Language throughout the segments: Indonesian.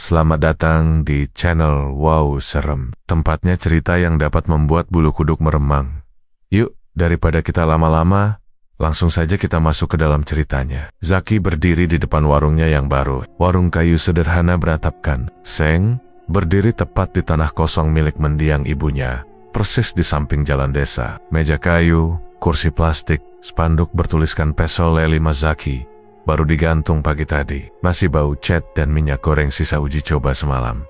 Selamat datang di channel Wow Serem. Tempatnya cerita yang dapat membuat bulu kuduk meremang. Yuk, daripada kita lama-lama, langsung saja kita masuk ke dalam ceritanya. Zaki berdiri di depan warungnya yang baru. Warung kayu sederhana beratapkan seng, berdiri tepat di tanah kosong milik mendiang ibunya, persis di samping jalan desa. Meja kayu, kursi plastik, spanduk bertuliskan peso Leli Mazaki. Baru digantung pagi tadi, masih bau cat dan minyak goreng sisa uji coba semalam.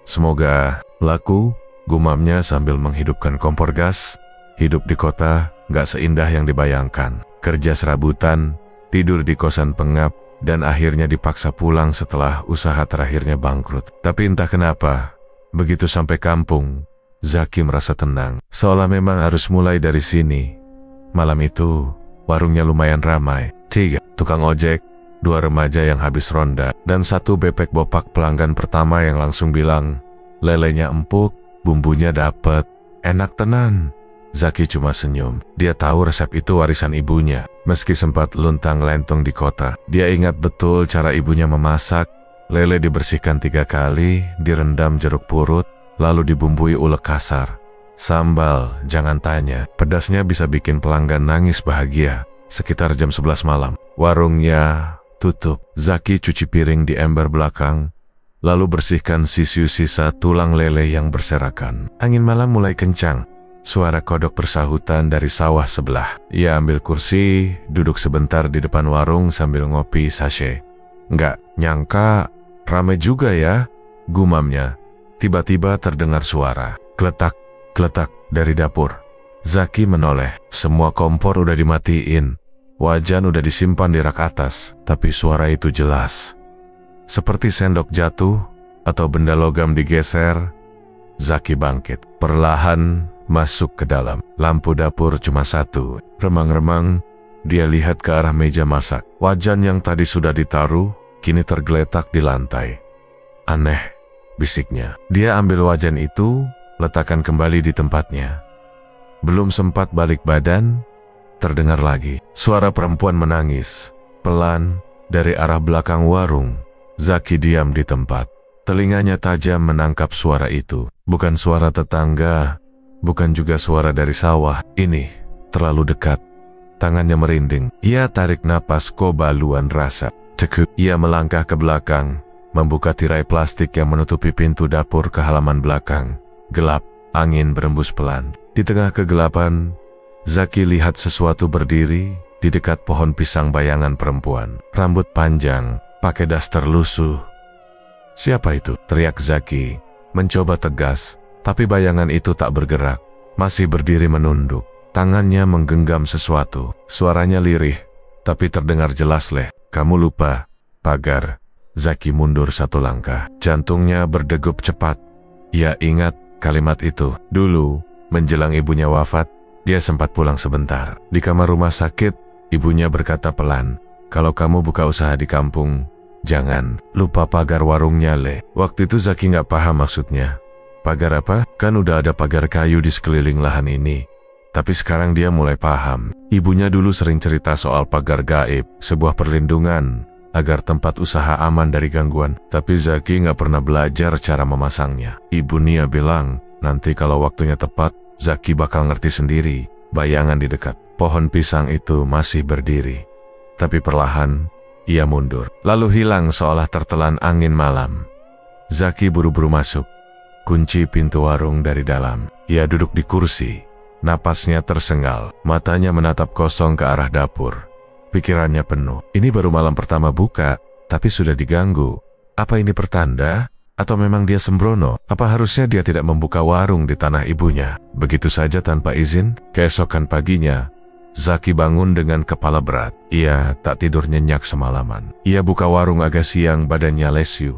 Semoga laku, gumamnya sambil menghidupkan kompor gas. Hidup di kota gak seindah yang dibayangkan. Kerja serabutan, tidur di kosan pengap, dan akhirnya dipaksa pulang setelah usaha terakhirnya bangkrut. Tapi entah kenapa, begitu sampai kampung, Zaki merasa tenang. Seolah memang harus mulai dari sini. Malam itu, warungnya lumayan ramai. 3 tukang ojek, 2 remaja yang habis ronda, dan 1 bebek bopak pelanggan pertama yang langsung bilang, lelenya empuk, bumbunya dapet, enak tenan. Zaki cuma senyum. Dia tahu resep itu warisan ibunya. Meski sempat luntang-lantung di kota, dia ingat betul cara ibunya memasak. Lele dibersihkan 3 kali, direndam jeruk purut, lalu dibumbui ulek kasar. Sambal, jangan tanya, pedasnya bisa bikin pelanggan nangis bahagia. Sekitar jam 11 malam, warungnya tutup. Zaki cuci piring di ember belakang, lalu bersihkan sisa tulang lele yang berserakan. Angin malam mulai kencang. Suara kodok bersahutan dari sawah sebelah. Ia ambil kursi, duduk sebentar di depan warung sambil ngopi sachet. Nggak nyangka, rame juga ya, gumamnya. Tiba-tiba terdengar suara, kletak dari dapur. Zaki menoleh, semua kompor udah dimatiin. Wajan udah disimpan di rak atas, tapi suara itu jelas. Seperti sendok jatuh atau benda logam digeser. Zaki bangkit, perlahan masuk ke dalam. Lampu dapur cuma 1. Remang-remang, dia lihat ke arah meja masak. Wajan yang tadi sudah ditaruh, kini tergeletak di lantai. Aneh, bisiknya. Dia ambil wajan itu, letakkan kembali di tempatnya. Belum sempat balik badan, terdengar lagi suara perempuan menangis, pelan, dari arah belakang warung. Zaki diam di tempat. Telinganya tajam menangkap suara itu. Bukan suara tetangga, bukan juga suara dari sawah. Ini terlalu dekat. Tangannya merinding. Ia tarik napas kebaluan rasa. Cekuk. Ia melangkah ke belakang, membuka tirai plastik yang menutupi pintu dapur ke halaman belakang. Gelap, angin berembus pelan. Di tengah kegelapan, Zaki lihat sesuatu berdiri di dekat pohon pisang bayangan perempuan. Rambut panjang, pakai daster lusuh. Siapa itu? Teriak Zaki, mencoba tegas, tapi bayangan itu tak bergerak. Masih berdiri menunduk, tangannya menggenggam sesuatu. Suaranya lirih, tapi terdengar jelas. Kamu lupa, pagar. Zaki mundur 1 langkah. Jantungnya berdegup cepat. Ia ingat kalimat itu. Dulu, menjelang ibunya wafat, dia sempat pulang sebentar. Di kamar rumah sakit, ibunya berkata pelan, kalau kamu buka usaha di kampung, jangan lupa pagar warungnya, Le. Waktu itu Zaki nggak paham maksudnya. Pagar apa? Kan udah ada pagar kayu di sekeliling lahan ini. Tapi sekarang dia mulai paham. Ibunya dulu sering cerita soal pagar gaib, sebuah perlindungan agar tempat usaha aman dari gangguan. Tapi Zaki nggak pernah belajar cara memasangnya. Ibu Nia bilang, nanti kalau waktunya tepat, Zaki bakal ngerti sendiri. Bayangan di dekat pohon pisang itu masih berdiri. Tapi perlahan, ia mundur. Lalu hilang seolah tertelan angin malam. Zaki buru-buru masuk. Kunci pintu warung dari dalam. Ia duduk di kursi. Napasnya tersengal. Matanya menatap kosong ke arah dapur. Pikirannya penuh. Ini baru malam pertama buka, tapi sudah diganggu. Apa ini pertanda? Atau memang dia sembrono? Apa harusnya dia tidak membuka warung di tanah ibunya? Begitu saja tanpa izin? Keesokan paginya, Zaki bangun dengan kepala berat. Ia tak tidur nyenyak semalaman. Ia buka warung agak siang, badannya lesu.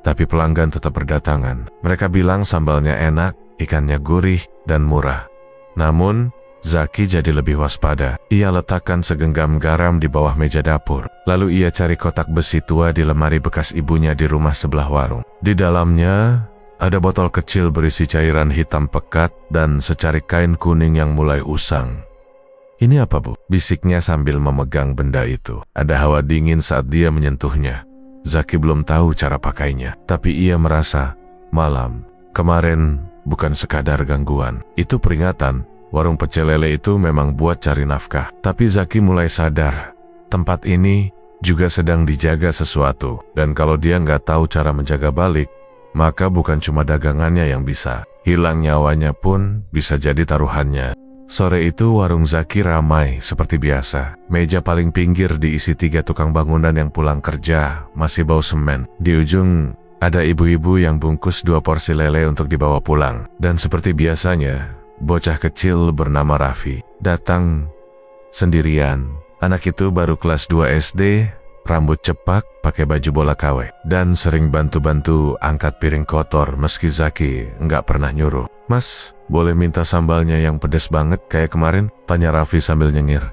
Tapi pelanggan tetap berdatangan. Mereka bilang sambalnya enak, ikannya gurih dan murah. Namun, Zaki jadi lebih waspada. Ia letakkan segenggam garam di bawah meja dapur. Lalu ia cari kotak besi tua di lemari bekas ibunya di rumah sebelah warung. Di dalamnya, ada botol kecil berisi cairan hitam pekat dan secarik kain kuning yang mulai usang. Ini apa, Bu? Bisiknya sambil memegang benda itu. Ada hawa dingin saat dia menyentuhnya. Zaki belum tahu cara pakainya, tapi ia merasa malam kemarin bukan sekadar gangguan. Itu peringatan, warung pecel lele itu memang buat cari nafkah. Tapi Zaki mulai sadar, tempat ini juga sedang dijaga sesuatu. Dan kalau dia nggak tahu cara menjaga balik, maka bukan cuma dagangannya yang bisa. Hilang nyawanya pun bisa jadi taruhannya. Sore itu warung Zaki ramai seperti biasa. Meja paling pinggir diisi 3 tukang bangunan yang pulang kerja, masih bau semen. Di ujung ada ibu-ibu yang bungkus 2 porsi lele untuk dibawa pulang. Dan seperti biasanya, bocah kecil bernama Raffi datang sendirian. Anak itu baru kelas 2 SD, rambut cepak, pakai baju bola KW, dan sering bantu-bantu angkat piring kotor meski Zaki nggak pernah nyuruh. "Mas, boleh minta sambalnya yang pedas banget kayak kemarin?" tanya Raffi sambil nyengir.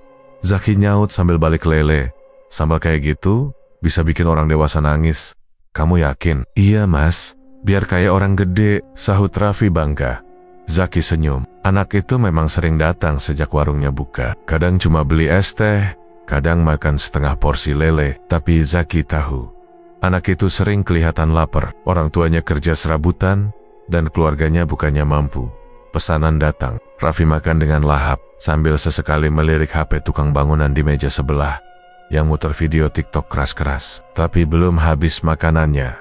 Zaki nyaut sambil balik lele. "Sambal kayak gitu bisa bikin orang dewasa nangis. Kamu yakin?" "Iya mas, biar kayak orang gede," sahut Raffi bangga. Zaki senyum. Anak itu memang sering datang sejak warungnya buka. Kadang cuma beli es teh, kadang makan setengah porsi lele. Tapi Zaki tahu, anak itu sering kelihatan lapar. Orang tuanya kerja serabutan, dan keluarganya bukannya mampu. Pesanan datang. Raffi makan dengan lahap, sambil sesekali melirik HP tukang bangunan di meja sebelah, yang muter video TikTok keras-keras. Tapi belum habis makanannya,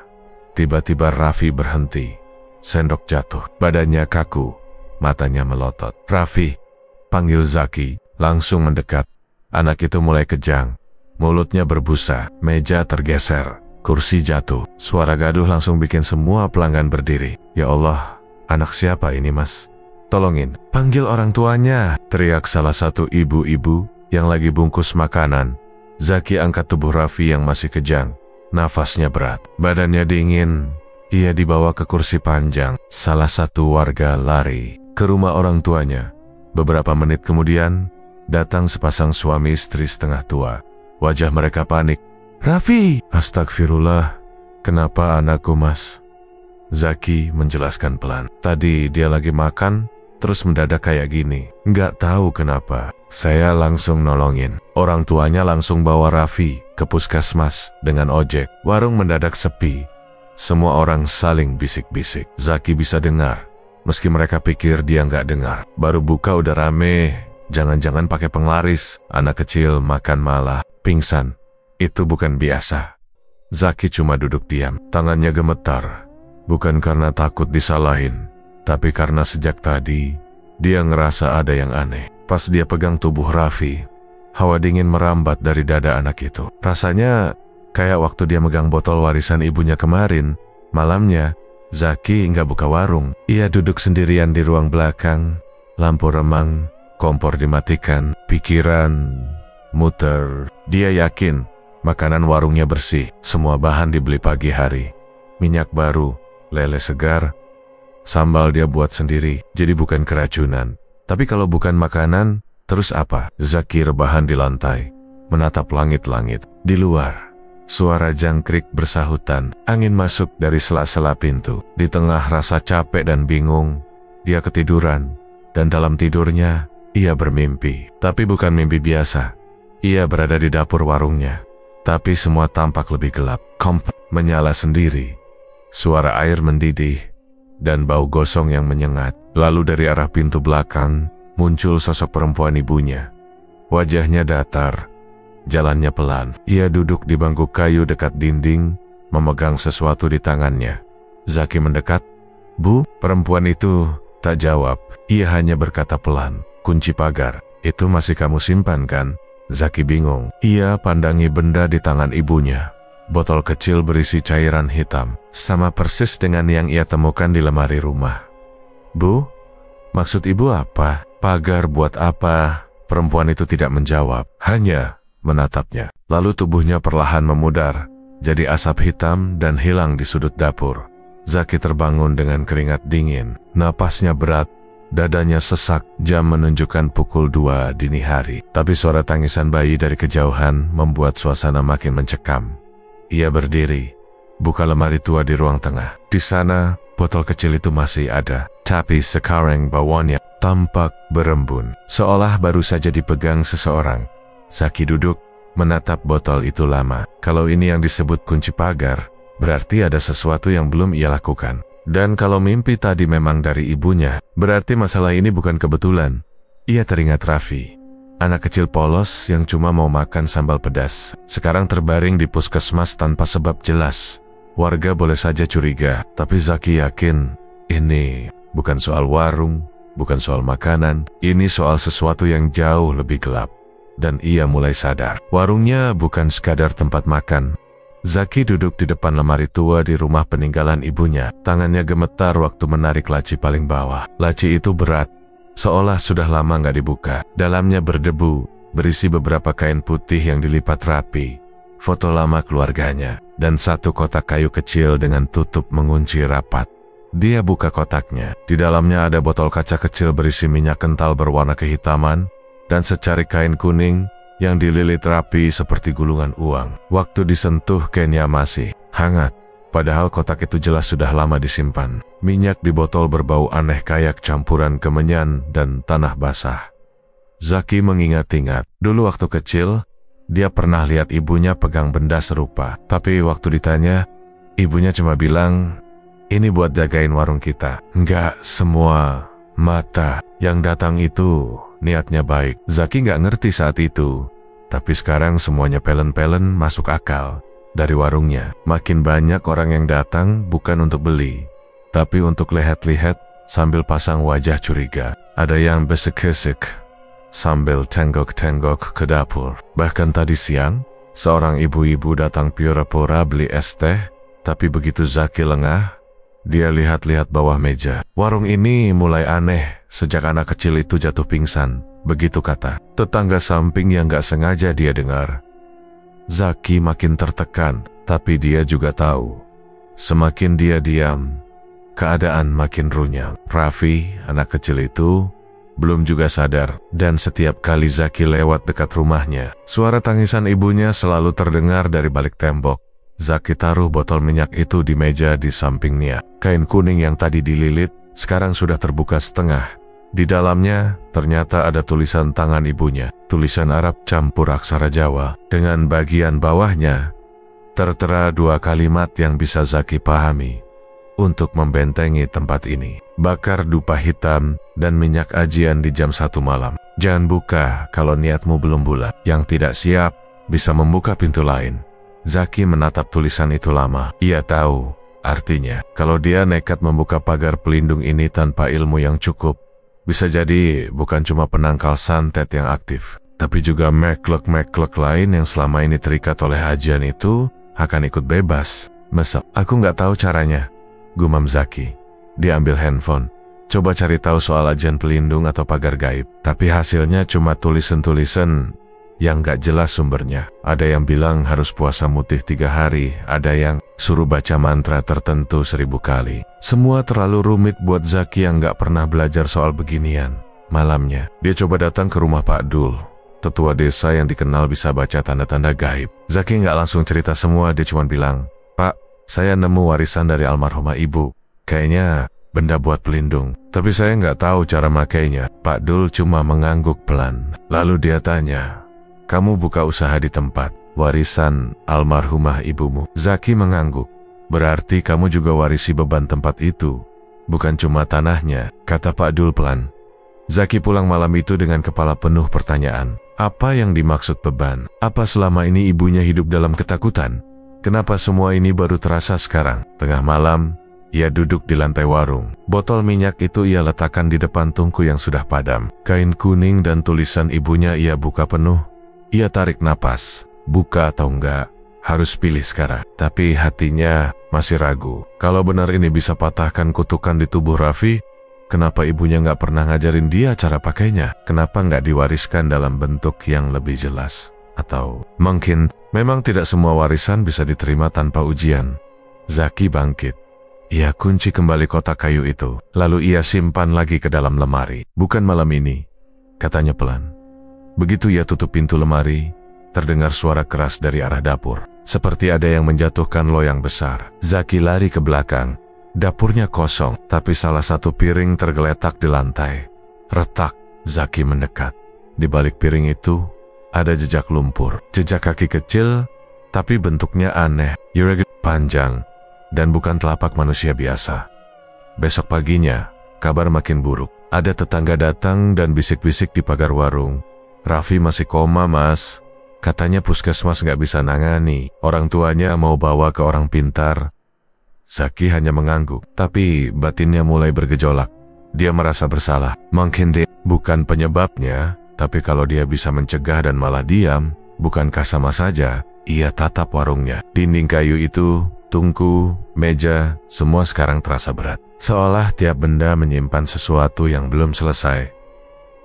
tiba-tiba Raffi berhenti. Sendok jatuh, badannya kaku, matanya melotot. "Raffi," panggil Zaki, langsung mendekat. Anak itu mulai kejang, mulutnya berbusa, meja tergeser, kursi jatuh. Suara gaduh langsung bikin semua pelanggan berdiri. "Ya Allah, anak siapa ini mas? Tolongin." "Panggil orang tuanya," teriak salah satu ibu-ibu yang lagi bungkus makanan. Zaki angkat tubuh Raffi yang masih kejang. Nafasnya berat, badannya dingin. Ia dibawa ke kursi panjang. Salah satu warga lari ke rumah orang tuanya. Beberapa menit kemudian, datang sepasang suami istri setengah tua. Wajah mereka panik. "Raffi!" "Astagfirullah, kenapa anakku mas?" Zaki menjelaskan pelan. "Tadi dia lagi makan, terus mendadak kayak gini. Nggak tahu kenapa." Saya langsung nolongin. Orang tuanya langsung bawa Raffi ke puskesmas dengan ojek. Warung mendadak sepi. Semua orang saling bisik-bisik. Zaki bisa dengar, meski mereka pikir dia nggak dengar. Baru buka udah rame. Jangan-jangan pakai penglaris. Anak kecil makan malah pingsan. Itu bukan biasa. Zaki cuma duduk diam. Tangannya gemetar. Bukan karena takut disalahin, tapi karena sejak tadi, dia ngerasa ada yang aneh. Pas dia pegang tubuh Raffi, hawa dingin merambat dari dada anak itu. Rasanya kayak waktu dia megang botol warisan ibunya kemarin. Malamnya, Zaki nggak buka warung. Ia duduk sendirian di ruang belakang. Lampu remang, kompor dimatikan, pikiran muter. Dia yakin makanan warungnya bersih. Semua bahan dibeli pagi hari. Minyak baru, lele segar, sambal dia buat sendiri, jadi bukan keracunan. Tapi kalau bukan makanan, terus apa? Zaki rebahan di lantai, menatap langit-langit. Di luar, suara jangkrik bersahutan. Angin masuk dari sela-sela pintu. Di tengah rasa capek dan bingung, dia ketiduran. Dan dalam tidurnya, ia bermimpi. Tapi bukan mimpi biasa. Ia berada di dapur warungnya. Tapi semua tampak lebih gelap. Kompor menyala sendiri. Suara air mendidih dan bau gosong yang menyengat. Lalu dari arah pintu belakang muncul sosok perempuan ibunya. Wajahnya datar, jalannya pelan. Ia duduk di bangku kayu dekat dinding, memegang sesuatu di tangannya. Zaki mendekat. "Bu?" Perempuan itu tak jawab. Ia hanya berkata pelan, "Kunci pagar. Itu masih kamu simpan kan?" Zaki bingung. Ia pandangi benda di tangan ibunya. Botol kecil berisi cairan hitam, sama persis dengan yang ia temukan di lemari rumah. "Bu, maksud ibu apa? Pagar buat apa?" Perempuan itu tidak menjawab, hanya menatapnya. Lalu tubuhnya perlahan memudar, jadi asap hitam dan hilang di sudut dapur. Zaki terbangun dengan keringat dingin, napasnya berat, dadanya sesak. Jam menunjukkan pukul 2 dini hari, tapi suara tangisan bayi dari kejauhan membuat suasana makin mencekam. Ia berdiri, buka lemari tua di ruang tengah. Di sana, botol kecil itu masih ada, tapi sekarang baunya tampak berembun, seolah baru saja dipegang seseorang. Zaki duduk, menatap botol itu lama. Kalau ini yang disebut kunci pagar, berarti ada sesuatu yang belum ia lakukan. Dan kalau mimpi tadi memang dari ibunya, berarti masalah ini bukan kebetulan. Ia teringat Raffi, anak kecil polos yang cuma mau makan sambal pedas, sekarang terbaring di puskesmas tanpa sebab jelas. Warga boleh saja curiga, tapi Zaki yakin ini bukan soal warung, bukan soal makanan, ini soal sesuatu yang jauh lebih gelap. Dan ia mulai sadar, warungnya bukan sekadar tempat makan. Zaki duduk di depan lemari tua di rumah peninggalan ibunya. Tangannya gemetar waktu menarik laci paling bawah. Laci itu berat, seolah sudah lama nggak dibuka. Dalamnya berdebu, berisi beberapa kain putih yang dilipat rapi, foto lama keluarganya, dan satu kotak kayu kecil dengan tutup mengunci rapat. Dia buka kotaknya. Di dalamnya ada botol kaca kecil berisi minyak kental berwarna kehitaman, dan secari kain kuning yang dililit rapi seperti gulungan uang. Waktu disentuh kainnya masih hangat, padahal kotak itu jelas sudah lama disimpan. Minyak di botol berbau aneh kayak campuran kemenyan dan tanah basah. Zaki mengingat-ingat, dulu waktu kecil, dia pernah lihat ibunya pegang benda serupa. Tapi waktu ditanya, ibunya cuma bilang, ini buat jagain warung kita. Nggak semua mata yang datang itu niatnya baik. Zaki nggak ngerti saat itu, tapi sekarang semuanya pelen-pelen masuk akal. Dari warungnya, makin banyak orang yang datang bukan untuk beli, tapi untuk lihat-lihat sambil pasang wajah curiga. Ada yang besek-besek sambil tenggok-tenggok ke dapur. Bahkan tadi siang, seorang ibu-ibu datang pura-pura beli es teh, tapi begitu Zaki lengah, dia lihat-lihat bawah meja. Warung ini mulai aneh sejak anak kecil itu jatuh pingsan, begitu kata tetangga samping yang gak sengaja dia dengar. Zaki makin tertekan, tapi dia juga tahu, semakin dia diam, keadaan makin runyam. Raffi, anak kecil itu, belum juga sadar, dan setiap kali Zaki lewat dekat rumahnya, suara tangisan ibunya selalu terdengar dari balik tembok. Zaki taruh botol minyak itu di meja di sampingnya. Kain kuning yang tadi dililit, sekarang sudah terbuka setengah. Di dalamnya, ternyata ada tulisan tangan ibunya, tulisan Arab campur aksara Jawa. Dengan bagian bawahnya, tertera dua kalimat yang bisa Zaki pahami. Untuk membentengi tempat ini, bakar dupa hitam dan minyak ajian di jam 1 malam. Jangan buka kalau niatmu belum bulat. Yang tidak siap, bisa membuka pintu lain. Zaki menatap tulisan itu lama. Ia tahu, artinya, kalau dia nekat membuka pagar pelindung ini tanpa ilmu yang cukup, bisa jadi bukan cuma penangkal santet yang aktif, tapi juga meklek-meklek lain yang selama ini terikat oleh ajian itu akan ikut bebas. Mesep, aku nggak tahu caranya, gumam Zaki. Dia ambil handphone, coba cari tahu soal ajian pelindung atau pagar gaib, tapi hasilnya cuma tulisan-tulisan yang gak jelas sumbernya. Ada yang bilang harus puasa mutih 3 hari, ada yang suruh baca mantra tertentu 1000 kali. Semua terlalu rumit buat Zaki yang gak pernah belajar soal beginian. Malamnya, dia coba datang ke rumah Pak Dul, tetua desa yang dikenal bisa baca tanda-tanda gaib. Zaki gak langsung cerita semua, dia cuma bilang, Pak, saya nemu warisan dari almarhumah ibu. Kayaknya benda buat pelindung, tapi saya nggak tahu cara makainya. Pak Dul cuma mengangguk pelan. Lalu dia tanya, kamu buka usaha di tempat warisan almarhumah ibumu? Zaki mengangguk. Berarti kamu juga warisi beban tempat itu, bukan cuma tanahnya, kata Pak Dul pelan. Zaki pulang malam itu dengan kepala penuh pertanyaan. Apa yang dimaksud beban? Apa selama ini ibunya hidup dalam ketakutan? Kenapa semua ini baru terasa sekarang? Tengah malam, ia duduk di lantai warung. Botol minyak itu ia letakkan di depan tungku yang sudah padam. Kain kuning dan tulisan ibunya ia buka penuh. Ia tarik napas. Buka atau enggak, harus pilih sekarang. Tapi hatinya masih ragu. Kalau benar ini bisa patahkan kutukan di tubuh Raffi, kenapa ibunya nggak pernah ngajarin dia cara pakainya? Kenapa nggak diwariskan dalam bentuk yang lebih jelas? Atau mungkin memang tidak semua warisan bisa diterima tanpa ujian. Zaki bangkit. Ia kunci kembali kotak kayu itu, lalu ia simpan lagi ke dalam lemari. Bukan malam ini, katanya pelan. Begitu ia tutup pintu lemari, terdengar suara keras dari arah dapur, seperti ada yang menjatuhkan loyang besar. Zaki lari ke belakang. Dapurnya kosong, tapi salah satu piring tergeletak di lantai. Retak. Zaki mendekat. Di balik piring itu, ada jejak lumpur, jejak kaki kecil, tapi bentuknya aneh, panjang, dan bukan telapak manusia biasa. Besok paginya, kabar makin buruk. Ada tetangga datang dan bisik-bisik di pagar warung. Raffi masih koma, Mas. Katanya puskesmas nggak bisa nangani. Orang tuanya mau bawa ke orang pintar. Zaki hanya mengangguk, tapi batinnya mulai bergejolak. Dia merasa bersalah. Mungkin dia bukan penyebabnya, tapi kalau dia bisa mencegah dan malah diam, bukankah sama saja? Ia tatap warungnya. Dinding kayu itu, tungku, meja, semua sekarang terasa berat. Seolah tiap benda menyimpan sesuatu yang belum selesai.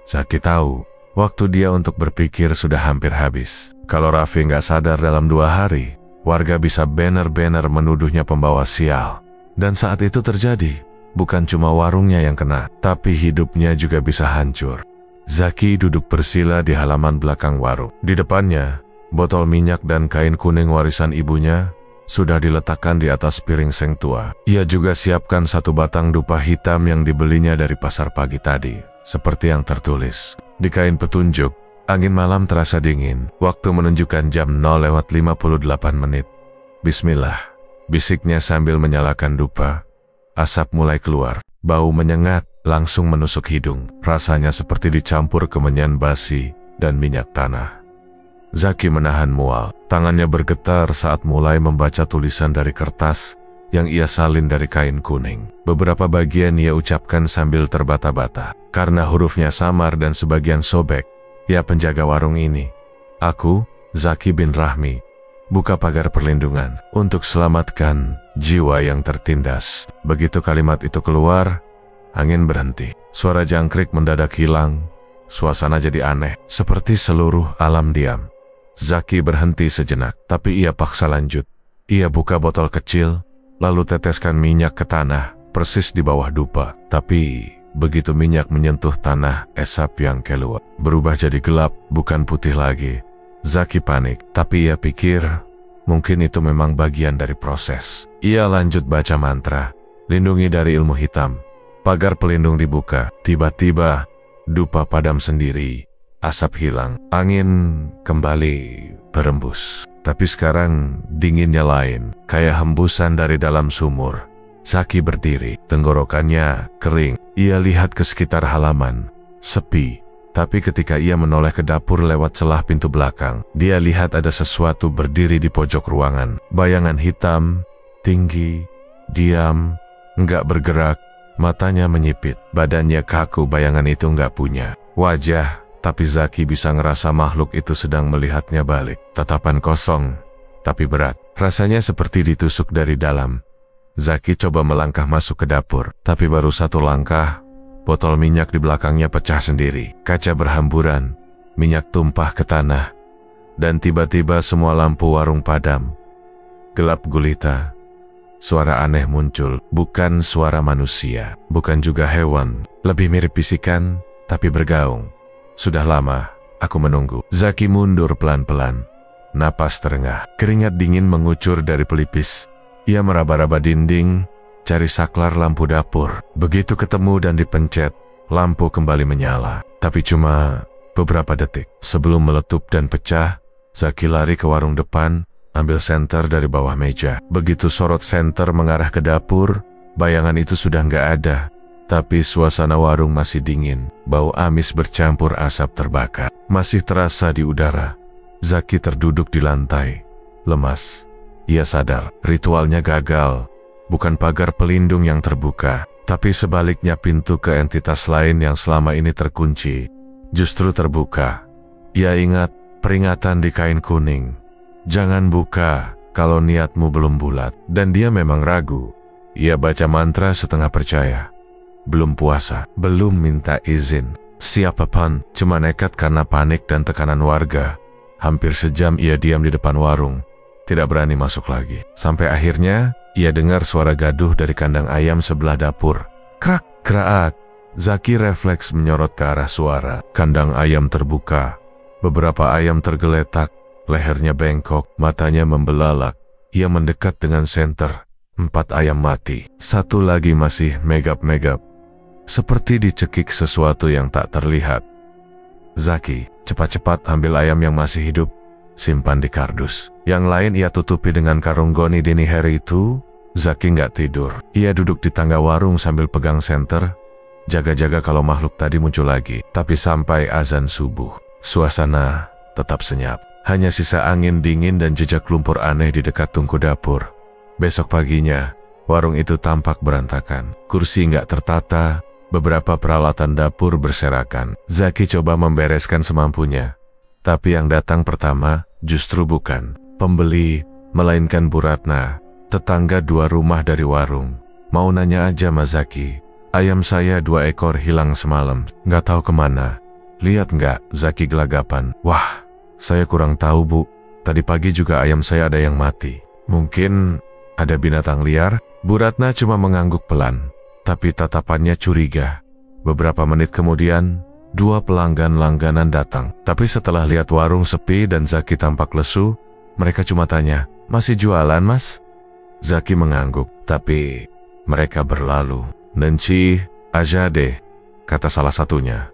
Zaki tahu, waktu dia untuk berpikir sudah hampir habis. Kalau Raffi nggak sadar dalam 2 hari, warga bisa banner-banner menuduhnya pembawa sial. Dan saat itu terjadi, bukan cuma warungnya yang kena, tapi hidupnya juga bisa hancur. Zaki duduk bersila di halaman belakang warung. Di depannya, botol minyak dan kain kuning warisan ibunya sudah diletakkan di atas piring seng tua. Ia juga siapkan 1 batang dupa hitam yang dibelinya dari pasar pagi tadi, seperti yang tertulis. Di kain petunjuk, angin malam terasa dingin. Waktu menunjukkan jam 0:58. Bismillah, bisiknya sambil menyalakan dupa. Asap mulai keluar. Bau menyengat langsung menusuk hidung. Rasanya seperti dicampur kemenyan basi dan minyak tanah. Zaki menahan mual. Tangannya bergetar saat mulai membaca tulisan dari kertas yang ia salin dari kain kuning. Beberapa bagian ia ucapkan sambil terbata-bata. Karena hurufnya samar dan sebagian sobek, ia penjaga warung ini. Aku, Zaki bin Rahmi, buka pagar perlindungan untuk selamatkan jiwa yang tertindas. Begitu kalimat itu keluar, angin berhenti. Suara jangkrik mendadak hilang. Suasana jadi aneh, seperti seluruh alam diam. Zaki berhenti sejenak, tapi ia paksa lanjut. Ia buka botol kecil, lalu teteskan minyak ke tanah, persis di bawah dupa. Tapi begitu minyak menyentuh tanah, asap yang keluar berubah jadi gelap, bukan putih lagi. Zaki panik, tapi ia pikir mungkin itu memang bagian dari proses. Ia lanjut baca mantra, lindungi dari ilmu hitam. Pagar pelindung dibuka. Tiba-tiba, dupa padam sendiri. Asap hilang. Angin kembali berembus. Tapi sekarang dinginnya lain, kayak hembusan dari dalam sumur. Zaki berdiri, tenggorokannya kering. Ia lihat ke sekitar halaman, sepi. Tapi ketika ia menoleh ke dapur lewat celah pintu belakang, dia lihat ada sesuatu berdiri di pojok ruangan. Bayangan hitam, tinggi, diam, nggak bergerak. Matanya menyipit, badannya kaku. Bayangan itu nggak punya wajah, tapi Zaki bisa ngerasa makhluk itu sedang melihatnya balik. Tatapan kosong, tapi berat. Rasanya seperti ditusuk dari dalam. Zaki coba melangkah masuk ke dapur, tapi baru 1 langkah, botol minyak di belakangnya pecah sendiri. Kaca berhamburan, minyak tumpah ke tanah, dan tiba-tiba semua lampu warung padam. Gelap gulita. Suara aneh muncul, bukan suara manusia, bukan juga hewan. Lebih mirip bisikan, tapi bergaung. Sudah lama, aku menunggu. Zaki mundur pelan-pelan. Napas terengah, keringat dingin mengucur dari pelipis. Ia meraba-raba dinding, cari saklar lampu dapur. Begitu ketemu dan dipencet, lampu kembali menyala. Tapi cuma beberapa detik. Sebelum meletup dan pecah, Zaki lari ke warung depan, ambil senter dari bawah meja. Begitu sorot senter mengarah ke dapur, bayangan itu sudah nggak ada. Tapi suasana warung masih dingin. Bau amis bercampur asap terbakar masih terasa di udara. Zaki terduduk di lantai, lemas. Ia sadar, ritualnya gagal. Bukan pagar pelindung yang terbuka, tapi sebaliknya pintu ke entitas lain yang selama ini terkunci, justru terbuka. Ia ingat peringatan di kain kuning. Jangan buka kalau niatmu belum bulat. Dan dia memang ragu. Ia baca mantra setengah percaya. Belum puasa, belum minta izin. Siapapun, cuma nekat karena panik dan tekanan warga. Hampir sejam ia diam di depan warung, tidak berani masuk lagi. Sampai akhirnya, ia dengar suara gaduh dari kandang ayam sebelah dapur. Krak, kraak. Zaki refleks menyorot ke arah suara. Kandang ayam terbuka. Beberapa ayam tergeletak, lehernya bengkok, matanya membelalak. Ia mendekat dengan senter. 4 ayam mati. 1 lagi masih megap-megap, seperti dicekik sesuatu yang tak terlihat. Zaki, cepat-cepat ambil ayam yang masih hidup, simpan di kardus. Yang lain ia tutupi dengan karung goni. Dini hari itu, Zaki nggak tidur. Ia duduk di tangga warung sambil pegang senter, jaga-jaga kalau makhluk tadi muncul lagi. Tapi sampai azan subuh, suasana tetap senyap. Hanya sisa angin dingin dan jejak lumpur aneh di dekat tungku dapur. Besok paginya, warung itu tampak berantakan. Kursi nggak tertata, beberapa peralatan dapur berserakan. Zaki coba membereskan semampunya. Tapi yang datang pertama justru bukan pembeli, melainkan Bu Ratna, tetangga 2 rumah dari warung. Mau nanya aja Mas Zaki, ayam saya 2 ekor hilang semalam, nggak tahu kemana. Lihat nggak? Zaki gelagapan. Wah, saya kurang tahu Bu, tadi pagi juga ayam saya ada yang mati. Mungkin ada binatang liar? Bu Ratna cuma mengangguk pelan, tapi tatapannya curiga. Beberapa menit kemudian, 2 pelanggan langganan datang. Tapi setelah lihat warung sepi dan Zaki tampak lesu, mereka cuma tanya, masih jualan Mas? Zaki mengangguk, tapi mereka berlalu. Nenci aja deh, kata salah satunya.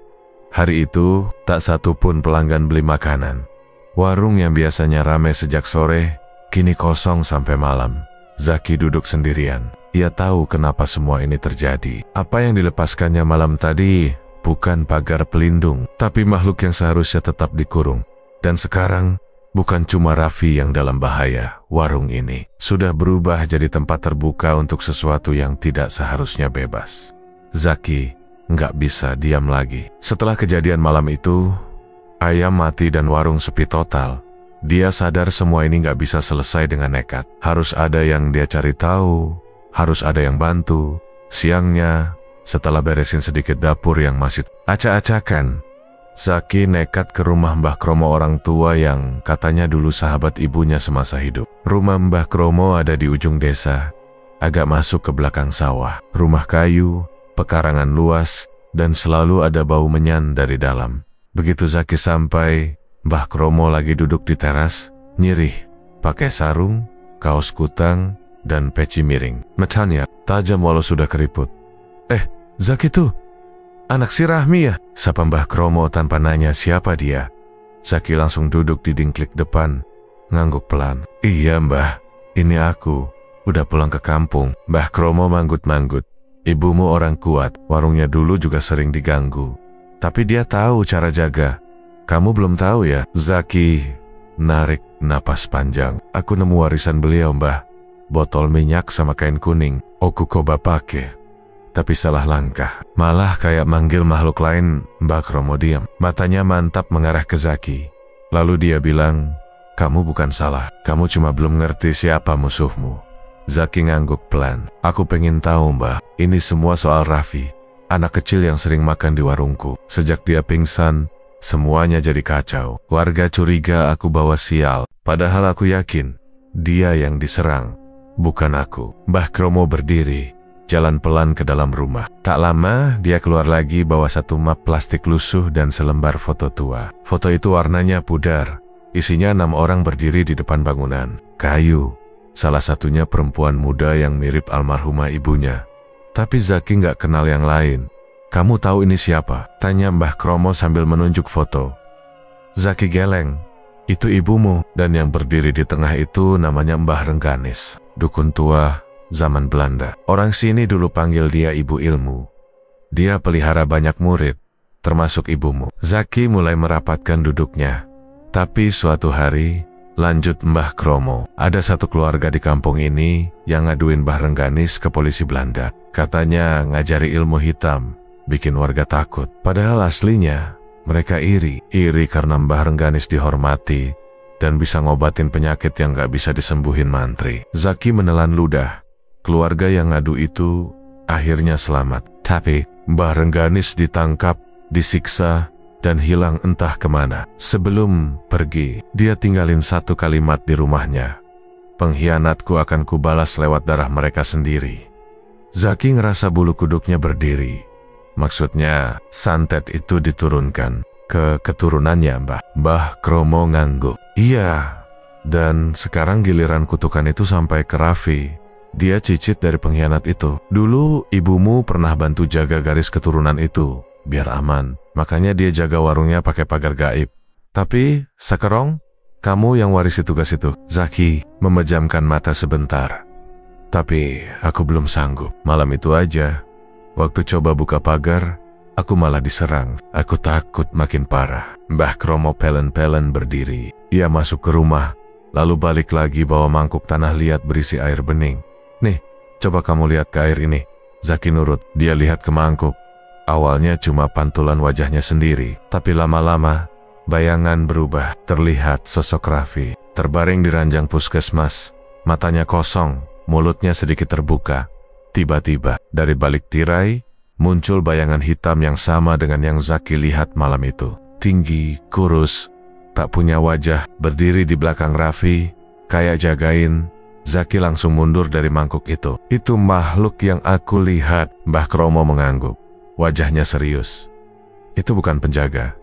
Hari itu, tak satu pun pelanggan beli makanan. Warung yang biasanya ramai sejak sore, kini kosong sampai malam. Zaki duduk sendirian. Ia tahu kenapa semua ini terjadi. Apa yang dilepaskannya malam tadi bukan pagar pelindung, tapi makhluk yang seharusnya tetap dikurung. Dan sekarang, bukan cuma Raffi yang dalam bahaya. Warung ini sudah berubah jadi tempat terbuka untuk sesuatu yang tidak seharusnya bebas. Zaki nggak bisa diam lagi. Setelah kejadian malam itu, ayam mati dan warung sepi total. Dia sadar semua ini nggak bisa selesai dengan nekat. Harus ada yang dia cari tahu, harus ada yang bantu. Siangnya, setelah beresin sedikit dapur yang masih acak-acakan, Zaki nekat ke rumah Mbah Kromo, orang tua yang katanya dulu sahabat ibunya semasa hidup. Rumah Mbah Kromo ada di ujung desa, agak masuk ke belakang sawah. Rumah kayu, pekarangan luas, dan selalu ada bau menyan dari dalam. Begitu Zaki sampai, Mbah Kromo lagi duduk di teras, nyirih, pakai sarung, kaos kutang, dan peci miring. Matanya tajam walau sudah keriput. Zaki tuh, anak si Rahmi ya? Sapa Mbah Kromo tanpa nanya siapa dia. Zaki langsung duduk di dingklik depan, ngangguk pelan. Iya Mbah, ini aku, udah pulang ke kampung. Mbah Kromo manggut-manggut. Ibumu orang kuat, warungnya dulu juga sering diganggu. Tapi dia tahu cara jaga. Kamu belum tahu ya? Zaki narik napas panjang. Aku nemu warisan beliau Mbah. Botol minyak sama kain kuning. Oku koba pake. Tapi salah langkah. Malah kayak manggil makhluk lain. Mbah Kromo diam. Matanya mantap mengarah ke Zaki. Lalu dia bilang, kamu bukan salah. Kamu cuma belum ngerti siapa musuhmu. Zaki ngangguk pelan. Aku pengen tahu Mbah. Ini semua soal Raffi. Anak kecil yang sering makan di warungku. Sejak dia pingsan, semuanya jadi kacau. Warga curiga aku bawa sial. Padahal aku yakin, dia yang diserang, bukan aku. Mbah Kromo berdiri, jalan pelan ke dalam rumah. Tak lama, dia keluar lagi bawa 1 map plastik lusuh dan selembar foto tua. Foto itu warnanya pudar. Isinya 6 orang berdiri di depan bangunan kayu. Salah satunya perempuan muda yang mirip almarhumah ibunya. Tapi Zaki nggak kenal yang lain. Kamu tahu ini siapa? Tanya Mbah Kromo sambil menunjuk foto. Zaki geleng. Itu ibumu, dan yang berdiri di tengah itu namanya Mbah Rengganis. Dukun tua zaman Belanda. Orang sini dulu panggil dia Ibu Ilmu. Dia pelihara banyak murid, termasuk ibumu. Zaki mulai merapatkan duduknya. Tapi suatu hari, lanjut Mbah Kromo, ada satu keluarga di kampung ini yang ngaduin Mbah Rengganis ke polisi Belanda. Katanya ngajari ilmu hitam, bikin warga takut. Padahal aslinya mereka iri karena Mbah Rengganis dihormati dan bisa ngobatin penyakit yang gak bisa disembuhin mantri. Zaki menelan ludah. Keluarga yang ngadu itu akhirnya selamat. Tapi Mbah Rengganis ditangkap, disiksa, dan hilang entah kemana. Sebelum pergi, dia tinggalin 1 kalimat di rumahnya. Pengkhianatku akan kubalas lewat darah mereka sendiri. Zaki ngerasa bulu kuduknya berdiri. Maksudnya, santet itu diturunkan ke keturunannya Mbah Kromo ngangguk. Iya, dan sekarang giliran kutukan itu sampai ke Raffi. Dia cicit dari pengkhianat itu. Dulu ibumu pernah bantu jaga garis keturunan itu. biar aman. Makanya dia jaga warungnya pakai pagar gaib. Tapi, sekarang, kamu yang warisi tugas itu. Zaki memejamkan mata sebentar. Tapi, aku belum sanggup. Malam itu aja, waktu coba buka pagar, aku malah diserang. Aku takut makin parah. Mbah Kromo pelen-pelen berdiri. Ia masuk ke rumah, lalu balik lagi bawa mangkuk tanah liat berisi air bening. Nih, coba kamu lihat ke air ini. Zaki nurut. Dia lihat ke mangkuk. Awalnya cuma pantulan wajahnya sendiri, tapi lama-lama bayangan berubah. Terlihat sosok Raffi terbaring di ranjang puskesmas, matanya kosong, mulutnya sedikit terbuka. Tiba-tiba dari balik tirai muncul bayangan hitam yang sama dengan yang Zaki lihat malam itu. Tinggi, kurus, tak punya wajah, berdiri di belakang Raffi, kayak jagain. Zaki langsung mundur dari mangkuk itu. Itu makhluk yang aku lihat. Mbah Kromo mengangguk. Wajahnya serius. Itu bukan penjaga.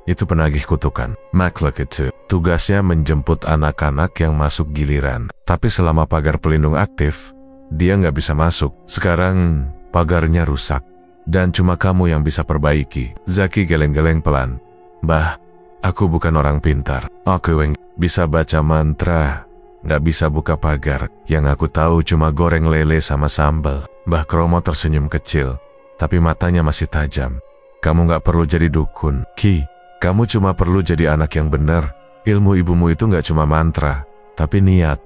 Itu penagih kutukan. Makhluk itu tugasnya menjemput anak-anak yang masuk giliran. Tapi selama pagar pelindung aktif, dia nggak bisa masuk. Sekarang pagarnya rusak. Dan cuma kamu yang bisa perbaiki. Zaki geleng-geleng pelan. Mbah, aku bukan orang pintar. Aku yang bisa baca mantra, nggak bisa buka pagar. Yang aku tahu cuma goreng lele sama sambal. Mbah Kromo tersenyum kecil, tapi matanya masih tajam. Kamu nggak perlu jadi dukun, Ki. Kamu cuma perlu jadi anak yang benar. Ilmu ibumu itu nggak cuma mantra, tapi niat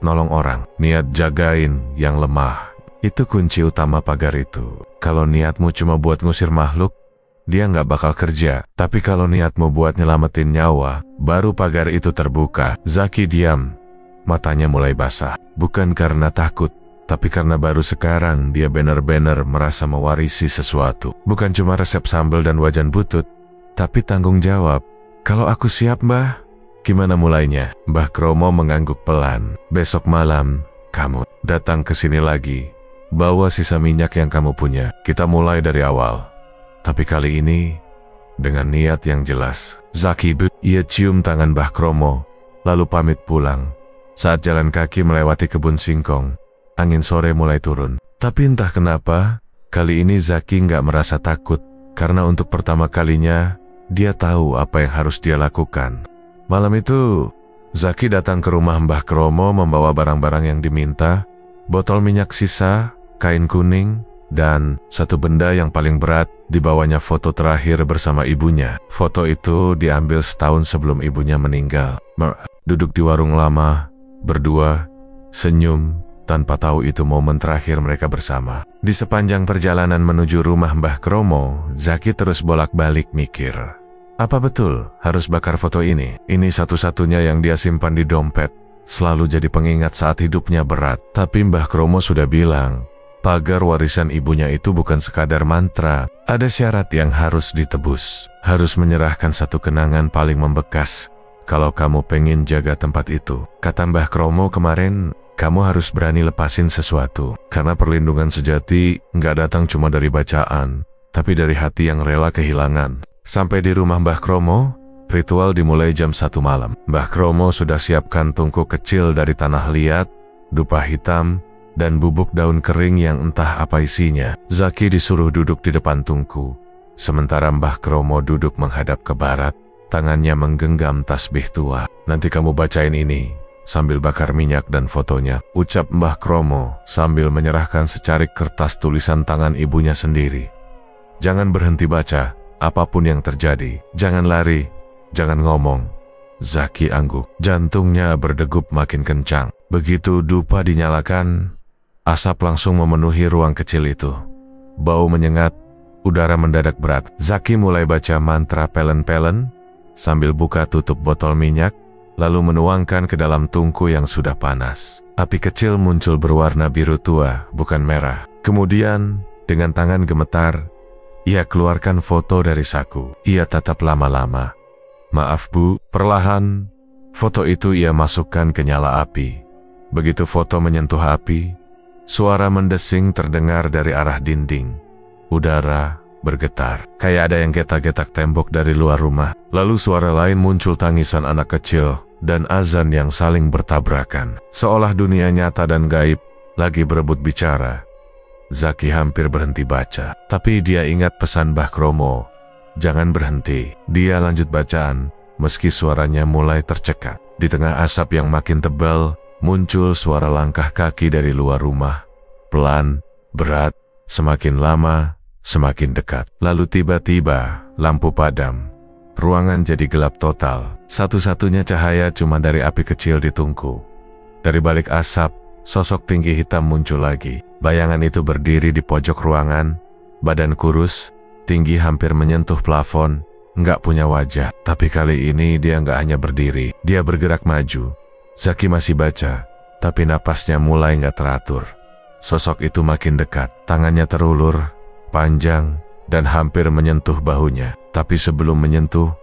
nolong orang, niat jagain yang lemah. Itu kunci utama pagar itu. Kalau niatmu cuma buat ngusir makhluk, dia nggak bakal kerja. Tapi kalau niatmu buat nyelamatin nyawa, baru pagar itu terbuka. Zaki diam. Matanya mulai basah. Bukan karena takut, tapi karena baru sekarang dia benar-benar merasa mewarisi sesuatu. Bukan cuma resep sambal dan wajan butut, tapi tanggung jawab. Kalau aku siap, Mbah. Gimana mulainya? Mbah Kromo mengangguk pelan. Besok malam, kamu datang ke sini lagi. Bawa sisa minyak yang kamu punya. Kita mulai dari awal. Tapi kali ini, dengan niat yang jelas. Zaki, ia cium tangan Mbah Kromo, lalu pamit pulang. Saat jalan kaki melewati kebun singkong, angin sore mulai turun. Tapi entah kenapa, kali ini Zaki nggak merasa takut. Karena untuk pertama kalinya, dia tahu apa yang harus dia lakukan. Malam itu, Zaki datang ke rumah Mbah Kromo membawa barang-barang yang diminta, botol minyak sisa, kain kuning, dan satu benda yang paling berat, dibawanya foto terakhir bersama ibunya. Foto itu diambil setahun sebelum ibunya meninggal. Duduk di warung lama, berdua, senyum, tanpa tahu itu momen terakhir mereka bersama. Di sepanjang perjalanan menuju rumah Mbah Kromo, Zaki terus bolak-balik mikir. Apa betul harus bakar foto ini? Ini satu-satunya yang dia simpan di dompet. Selalu jadi pengingat saat hidupnya berat. Tapi Mbah Kromo sudah bilang, pagar warisan ibunya itu bukan sekadar mantra. Ada syarat yang harus ditebus. Harus menyerahkan satu kenangan paling membekas. Kalau kamu pengen jaga tempat itu, kata Mbah Kromo kemarin, kamu harus berani lepasin sesuatu. Karena perlindungan sejati nggak datang cuma dari bacaan, tapi dari hati yang rela kehilangan. Sampai di rumah Mbah Kromo, ritual dimulai jam 1 malam. Mbah Kromo sudah siapkan tungku kecil dari tanah liat, dupa hitam, dan bubuk daun kering yang entah apa isinya. Zaki disuruh duduk di depan tungku, sementara Mbah Kromo duduk menghadap ke barat. Tangannya menggenggam tasbih tua. Nanti kamu bacain ini, sambil bakar minyak dan fotonya, ucap Mbah Kromo sambil menyerahkan secarik kertas tulisan tangan ibunya sendiri. Jangan berhenti baca, apapun yang terjadi. Jangan lari, jangan ngomong. Zaki angguk, jantungnya berdegup makin kencang. Begitu dupa dinyalakan, asap langsung memenuhi ruang kecil itu. Bau menyengat, udara mendadak berat. Zaki mulai baca mantra pelen-pelen, sambil buka tutup botol minyak, lalu menuangkan ke dalam tungku yang sudah panas. Api kecil muncul berwarna biru tua, bukan merah. Kemudian, dengan tangan gemetar, ia keluarkan foto dari saku. Ia tatap lama-lama. Maaf Bu, perlahan, foto itu ia masukkan ke nyala api. Begitu foto menyentuh api, suara mendesing terdengar dari arah dinding. Udara bergetar, kayak ada yang getak-getak tembok dari luar rumah. Lalu suara lain muncul, tangisan anak kecil, dan azan yang saling bertabrakan. Seolah dunia nyata dan gaib lagi berebut bicara. Zaki hampir berhenti baca. Tapi dia ingat pesan Mbah Kromo. Jangan berhenti. Dia lanjut bacaan, meski suaranya mulai tercekat. Di tengah asap yang makin tebal, muncul suara langkah kaki dari luar rumah. Pelan, berat, semakin lama, semakin dekat. Lalu tiba-tiba, lampu padam. Ruangan jadi gelap total. Satu-satunya cahaya cuma dari api kecil di tungku. Dari balik asap, sosok tinggi hitam muncul lagi. Bayangan itu berdiri di pojok ruangan, badan kurus, tinggi hampir menyentuh plafon, nggak punya wajah. Tapi kali ini dia nggak hanya berdiri, dia bergerak maju. Zaki masih baca, tapi napasnya mulai nggak teratur. Sosok itu makin dekat, tangannya terulur, panjang, dan hampir menyentuh bahunya. Tapi sebelum menyentuh,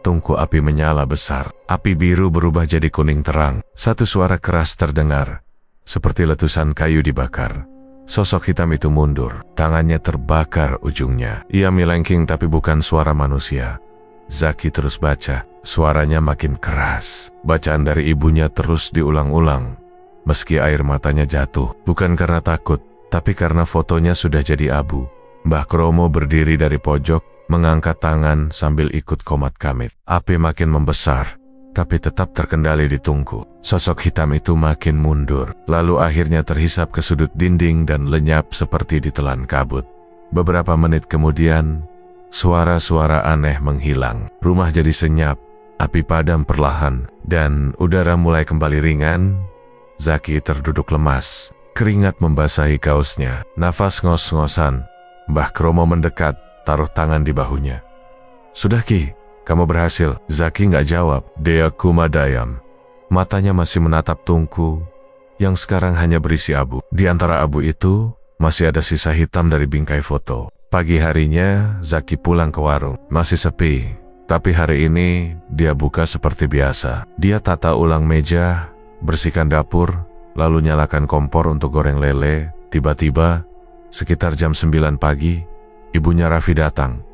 tungku api menyala besar. Api biru berubah jadi kuning terang. Satu suara keras terdengar, seperti letusan kayu dibakar. Sosok hitam itu mundur, tangannya terbakar ujungnya. Ia melengking tapi bukan suara manusia. Zaki terus baca, suaranya makin keras. Bacaan dari ibunya terus diulang-ulang. Meski air matanya jatuh, bukan karena takut, tapi karena fotonya sudah jadi abu. Mbah Kromo berdiri dari pojok, mengangkat tangan sambil ikut komat kamit. Api makin membesar, tapi tetap terkendali di tungku. Sosok hitam itu makin mundur, lalu akhirnya terhisap ke sudut dinding dan lenyap seperti ditelan kabut. Beberapa menit kemudian, suara-suara aneh menghilang. Rumah jadi senyap, api padam perlahan, dan udara mulai kembali ringan. Zaki terduduk lemas, keringat membasahi kaosnya, nafas ngos-ngosan. Mbah Kromo mendekat, taruh tangan di bahunya. "Sudah Ki, kamu berhasil." Zaki nggak jawab. Dia kumadayam. Matanya masih menatap tungku yang sekarang hanya berisi abu. Di antara abu itu masih ada sisa hitam dari bingkai foto. Pagi harinya Zaki pulang ke warung. Masih sepi, tapi hari ini dia buka seperti biasa. Dia tata ulang meja, bersihkan dapur, lalu nyalakan kompor untuk goreng lele. Tiba-tiba, sekitar jam 9 pagi, ibunya Raffi datang.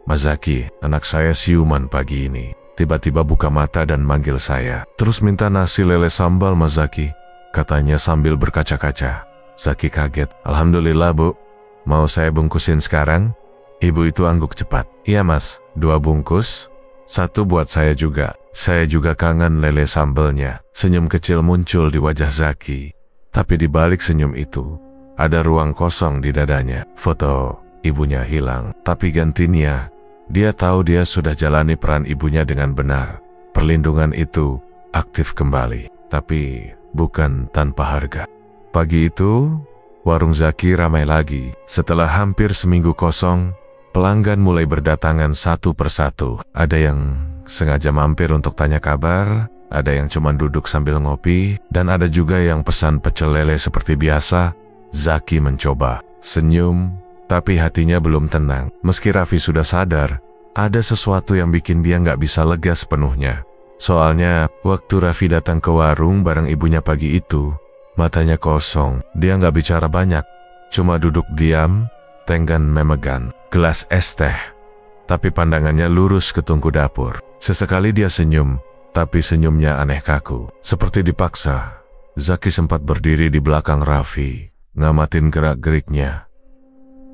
"Mas Zaki, anak saya siuman pagi ini." Tiba-tiba buka mata dan manggil saya. "Terus minta nasi lele sambal Mas Zaki," katanya sambil berkaca-kaca. Zaki kaget. "Alhamdulillah Bu, mau saya bungkusin sekarang?" Ibu itu angguk cepat. "Iya Mas, 2 bungkus, 1 buat saya juga. Saya juga kangen lele sambalnya." Senyum kecil muncul di wajah Zaki. Tapi di balik senyum itu, ada ruang kosong di dadanya. Foto ibunya hilang, tapi gantinya, dia tahu dia sudah jalani peran ibunya dengan benar. Perlindungan itu aktif kembali, tapi bukan tanpa harga. Pagi itu, warung Zaki ramai lagi. Setelah hampir seminggu kosong, pelanggan mulai berdatangan satu persatu. Ada yang sengaja mampir untuk tanya kabar, ada yang cuma duduk sambil ngopi, dan ada juga yang pesan pecel lele seperti biasa. Zaki mencoba senyum, tapi hatinya belum tenang. Meski Raffi sudah sadar, ada sesuatu yang bikin dia nggak bisa lega sepenuhnya. Soalnya, waktu Raffi datang ke warung bareng ibunya pagi itu, matanya kosong. Dia nggak bicara banyak, cuma duduk diam, tenggan memegang gelas es teh. Tapi pandangannya lurus ke tungku dapur. Sesekali dia senyum, tapi senyumnya aneh kaku, seperti dipaksa. Zaki sempat berdiri di belakang Raffi, ngamatin gerak-geriknya.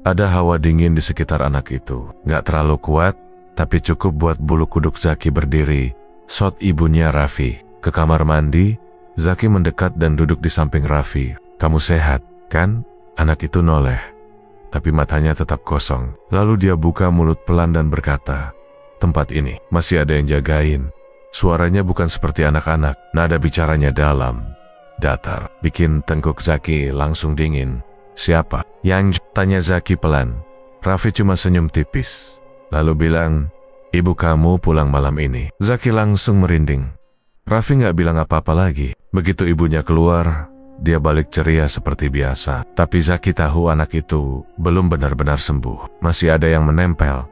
Ada hawa dingin di sekitar anak itu. Gak terlalu kuat, tapi cukup buat bulu kuduk Zaki berdiri. Shot ibunya Raffi. Ke kamar mandi, Zaki mendekat dan duduk di samping Raffi. "Kamu sehat, kan?" Anak itu noleh, tapi matanya tetap kosong. Lalu dia buka mulut pelan dan berkata, "Tempat ini masih ada yang jagain." Suaranya bukan seperti anak-anak. Nada bicaranya dalam, datar, bikin tengkuk Zaki langsung dingin. "Siapa?" "Yang?" tanya Zaki pelan. Raffi cuma senyum tipis, lalu bilang, "Ibu kamu pulang malam ini." Zaki langsung merinding. Raffi nggak bilang apa-apa lagi. Begitu ibunya keluar, dia balik ceria seperti biasa. Tapi Zaki tahu anak itu belum benar-benar sembuh. Masih ada yang menempel.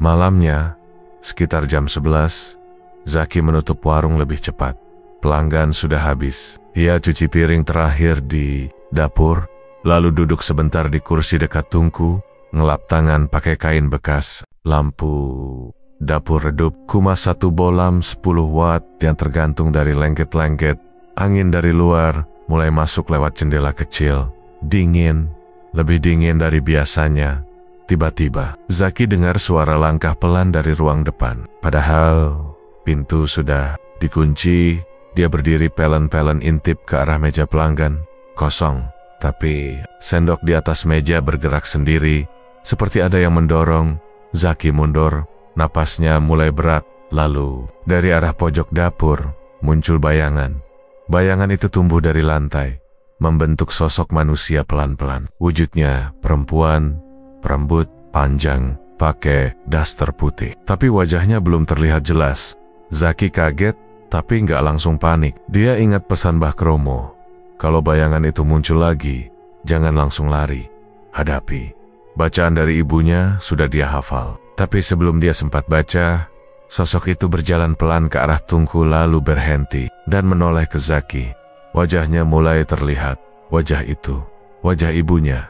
Malamnya, sekitar jam 11, Zaki menutup warung lebih cepat. Pelanggan sudah habis. Ia cuci piring terakhir di dapur, lalu duduk sebentar di kursi dekat tungku, ngelap tangan pakai kain bekas. Lampu dapur redup, kumas 1 bolam 10 watt yang tergantung dari lengket-lengket. Angin dari luar mulai masuk lewat jendela kecil, dingin, lebih dingin dari biasanya. Tiba-tiba, Zaki dengar suara langkah pelan dari ruang depan. Padahal, pintu sudah dikunci. Dia berdiri pelan-pelan intip ke arah meja pelanggan. Kosong, tapi sendok di atas meja bergerak sendiri. Seperti ada yang mendorong. Zaki mundur, napasnya mulai berat. Lalu, dari arah pojok dapur, muncul bayangan. Bayangan itu tumbuh dari lantai, membentuk sosok manusia pelan-pelan. Wujudnya perempuan, berambut panjang, pakai daster putih. Tapi wajahnya belum terlihat jelas. Zaki kaget, tapi nggak langsung panik. Dia ingat pesan Mbah Kromo. Kalau bayangan itu muncul lagi, jangan langsung lari. Hadapi. Bacaan dari ibunya sudah dia hafal. Tapi sebelum dia sempat baca, sosok itu berjalan pelan ke arah tungku lalu berhenti dan menoleh ke Zaki. Wajahnya mulai terlihat. Wajah itu, wajah ibunya.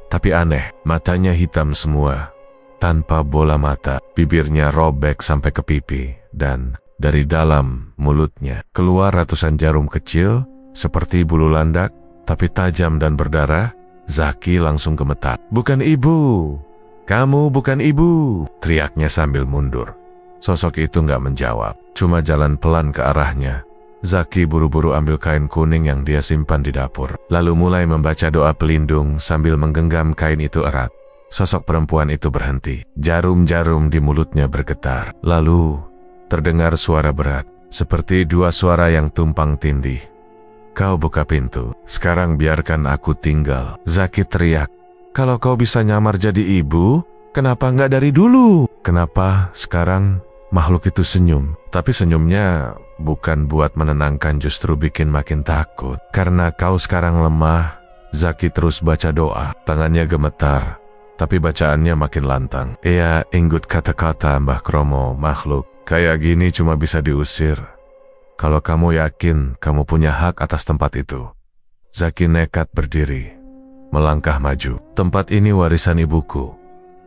Tapi aneh, matanya hitam semua. Tanpa bola mata, bibirnya robek sampai ke pipi. Dan dari dalam mulutnya keluar ratusan jarum kecil seperti bulu landak, tapi tajam dan berdarah. Zaki langsung gemetar. "Bukan ibu! Kamu bukan ibu!" teriaknya sambil mundur. Sosok itu nggak menjawab, cuma jalan pelan ke arahnya. Zaki buru-buru ambil kain kuning yang dia simpan di dapur, lalu mulai membaca doa pelindung sambil menggenggam kain itu erat. Sosok perempuan itu berhenti, jarum-jarum di mulutnya bergetar. Lalu, terdengar suara berat, seperti dua suara yang tumpang tindih. "Kau buka pintu, sekarang biarkan aku tinggal," Zaki teriak. "Kalau kau bisa nyamar jadi ibu, kenapa nggak dari dulu?" Kenapa sekarang makhluk itu senyum? Tapi senyumnya bukan buat menenangkan, justru bikin makin takut. "Karena kau sekarang lemah," Zaki terus baca doa. Tangannya gemetar, tapi bacaannya makin lantang. "Ia ingut kata-kata Mbah Kromo, makhluk kayak gini cuma bisa diusir. Kalau kamu yakin kamu punya hak atas tempat itu." Zaki nekat berdiri, melangkah maju. "Tempat ini warisan ibuku,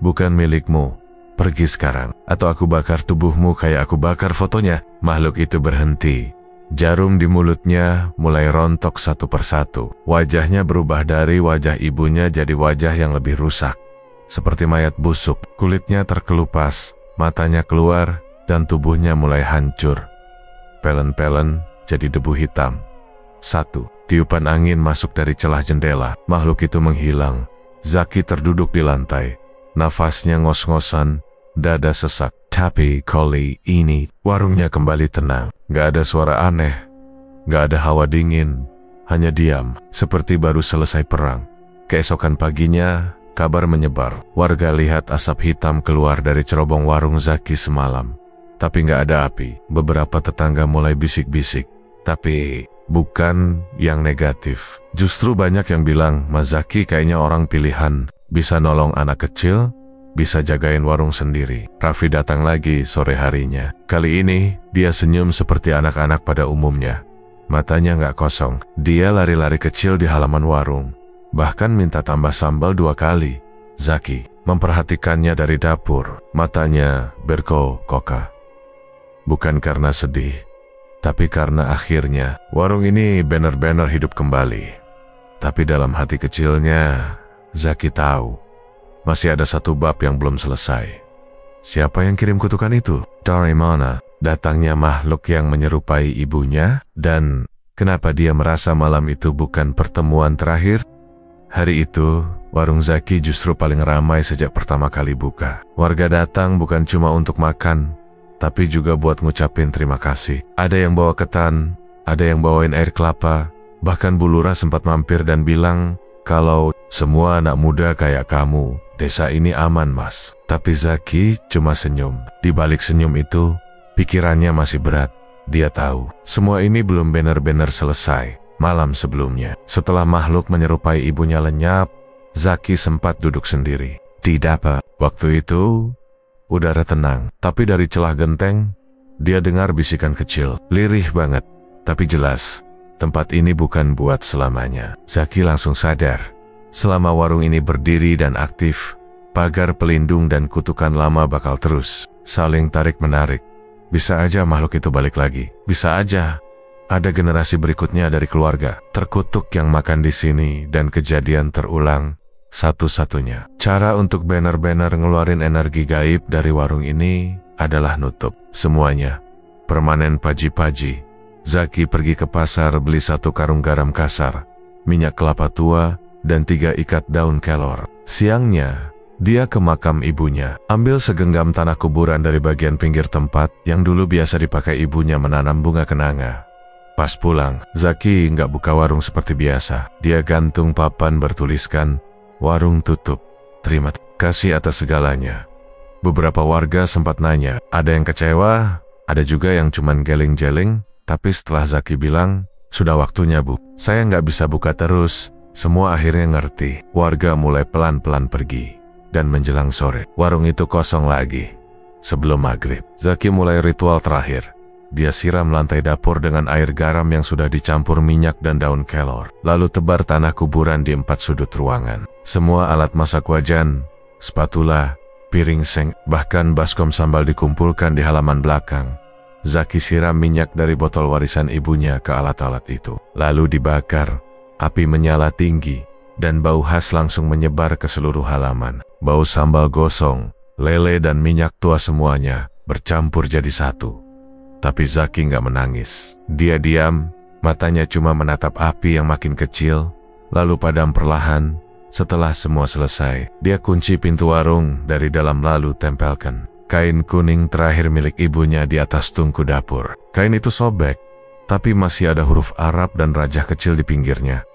bukan milikmu. Pergi sekarang, atau aku bakar tubuhmu kayak aku bakar fotonya." Makhluk itu berhenti. Jarum di mulutnya mulai rontok satu persatu. Wajahnya berubah dari wajah ibunya jadi wajah yang lebih rusak. Seperti mayat busuk, kulitnya terkelupas, matanya keluar, dan tubuhnya mulai hancur. Pelen-pelen jadi debu hitam. Satu tiupan angin masuk dari celah jendela. Makhluk itu menghilang. Zaki terduduk di lantai. Nafasnya ngos-ngosan, dada sesak. Tapi kali ini warungnya kembali tenang. Gak ada suara aneh, gak ada hawa dingin, hanya diam, seperti baru selesai perang. Keesokan paginya, kabar menyebar. Warga lihat asap hitam keluar dari cerobong warung Zaki semalam. Tapi gak ada api. Beberapa tetangga mulai bisik-bisik. Tapi bukan yang negatif. Justru banyak yang bilang, "Mas Zaki kayaknya orang pilihan. Bisa nolong anak kecil, bisa jagain warung sendiri." Raffi datang lagi sore harinya. Kali ini, dia senyum seperti anak-anak pada umumnya. Matanya nggak kosong. Dia lari-lari kecil di halaman warung. Bahkan minta tambah sambal 2 kali. Zaki memperhatikannya dari dapur. Matanya berkokoka. Bukan karena sedih, tapi karena akhirnya warung ini benar-benar hidup kembali. Tapi dalam hati kecilnya, Zaki tahu masih ada satu bab yang belum selesai. Siapa yang kirim kutukan itu? Dari mana datangnya makhluk yang menyerupai ibunya? Dan kenapa dia merasa malam itu bukan pertemuan terakhir? Hari itu, warung Zaki justru paling ramai sejak pertama kali buka. Warga datang bukan cuma untuk makan, tapi juga buat ngucapin terima kasih. Ada yang bawa ketan, ada yang bawain air kelapa. Bahkan Bu Lurah sempat mampir dan bilang, "Kalau semua anak muda kayak kamu, desa ini aman, Mas." Tapi Zaki cuma senyum. Di balik senyum itu, pikirannya masih berat. Dia tahu, semua ini belum benar-benar selesai. Malam sebelumnya, setelah makhluk menyerupai ibunya lenyap, Zaki sempat duduk sendiri. Di dapur. Waktu itu, udara tenang. Tapi dari celah genteng, dia dengar bisikan kecil. Lirih banget, tapi jelas. Tempat ini bukan buat selamanya. Zaki langsung sadar. Selama warung ini berdiri dan aktif, pagar pelindung dan kutukan lama bakal terus saling tarik-menarik. Bisa aja makhluk itu balik lagi. Bisa aja ada generasi berikutnya dari keluarga terkutuk yang makan di sini dan kejadian terulang Satu-satunya cara untuk benar-benar ngeluarin energi gaib dari warung ini adalah nutup semuanya. Permanen paji-paji. Zaki pergi ke pasar beli 1 karung garam kasar, minyak kelapa tua, dan 3 ikat daun kelor. Siangnya, dia ke makam ibunya, ambil segenggam tanah kuburan dari bagian pinggir tempat yang dulu biasa dipakai ibunya menanam bunga kenanga. Pas pulang, Zaki nggak buka warung seperti biasa. Dia gantung papan bertuliskan, "Warung tutup. Terima kasih atas segalanya." Beberapa warga sempat nanya, ada yang kecewa, ada juga yang cuman geleng-geleng, tapi setelah Zaki bilang, "Sudah waktunya, Bu. Saya nggak bisa buka terus." Semua akhirnya ngerti. Warga mulai pelan-pelan pergi. Dan menjelang sore, warung itu kosong lagi. Sebelum maghrib, Zaki mulai ritual terakhir. Dia siram lantai dapur dengan air garam yang sudah dicampur minyak dan daun kelor. Lalu tebar tanah kuburan di 4 sudut ruangan. Semua alat masak wajan, spatula, piring seng, bahkan baskom sambal dikumpulkan di halaman belakang. Zaki siram minyak dari botol warisan ibunya ke alat-alat itu. Lalu dibakar. Api menyala tinggi, dan bau khas langsung menyebar ke seluruh halaman. Bau sambal gosong, lele dan minyak tua semuanya bercampur jadi satu. Tapi Zaki nggak menangis. Dia diam, matanya cuma menatap api yang makin kecil, lalu padam perlahan. Setelah semua selesai, dia kunci pintu warung dari dalam lalu tempelkan kain kuning terakhir milik ibunya di atas tungku dapur. Kain itu sobek, tapi masih ada huruf Arab dan rajah kecil di pinggirnya.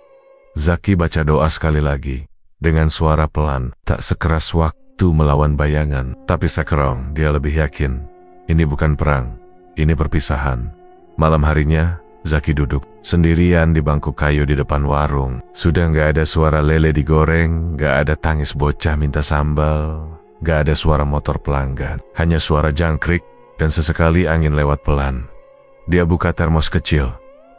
Zaki baca doa sekali lagi, dengan suara pelan, tak sekeras waktu melawan bayangan. Tapi sekarang dia lebih yakin, ini bukan perang, ini perpisahan. Malam harinya, Zaki duduk sendirian di bangku kayu di depan warung. Sudah nggak ada suara lele digoreng, nggak ada tangis bocah minta sambal, nggak ada suara motor pelanggan. Hanya suara jangkrik dan sesekali angin lewat pelan. Dia buka termos kecil,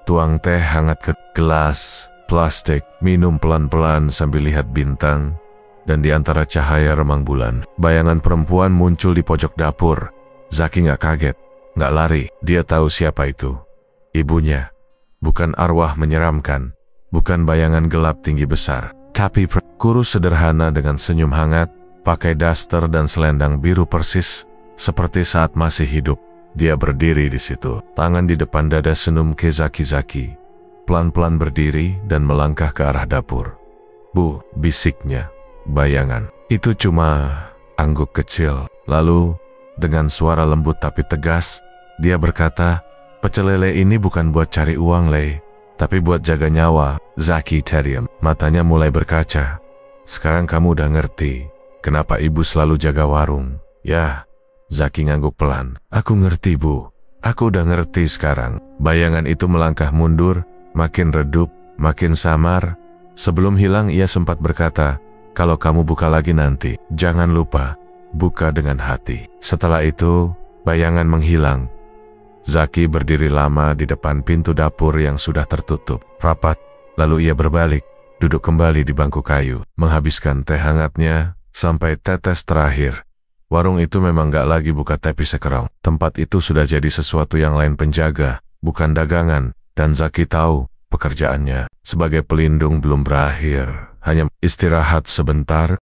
tuang teh hangat ke gelas plastik, minum pelan-pelan sambil lihat bintang, dan di antara cahaya remang bulan, bayangan perempuan muncul di pojok dapur. Zaki nggak kaget, nggak lari, dia tahu siapa itu. Ibunya. Bukan arwah menyeramkan, bukan bayangan gelap tinggi besar, tapi kurus sederhana dengan senyum hangat, pakai daster dan selendang biru persis, seperti saat masih hidup. Dia berdiri di situ, tangan di depan dada senum ke Zaki. Pelan-pelan berdiri dan melangkah ke arah dapur. "Bu," bisiknya. Bayangan itu cuma angguk kecil. Lalu, dengan suara lembut tapi tegas, dia berkata, "Pecel lele ini bukan buat cari uang, Le, tapi buat jaga nyawa." Zaki terdiam, matanya mulai berkaca. "Sekarang kamu udah ngerti kenapa ibu selalu jaga warung?" "Ya." Zaki ngangguk pelan. "Aku ngerti, Bu. Aku udah ngerti sekarang." Bayangan itu melangkah mundur, makin redup, makin samar. Sebelum hilang ia sempat berkata, "Kalau kamu buka lagi nanti, jangan lupa, buka dengan hati." Setelah itu, bayangan menghilang. Zaki berdiri lama di depan pintu dapur yang sudah tertutup rapat. Lalu ia berbalik, duduk kembali di bangku kayu, menghabiskan teh hangatnya sampai tetes terakhir. Warung itu memang gak lagi buka tepi sekarang. Tempat itu sudah jadi sesuatu yang lain, penjaga, bukan dagangan. Dan Zaki tahu, pekerjaannya sebagai pelindung belum berakhir. Hanya istirahat sebentar,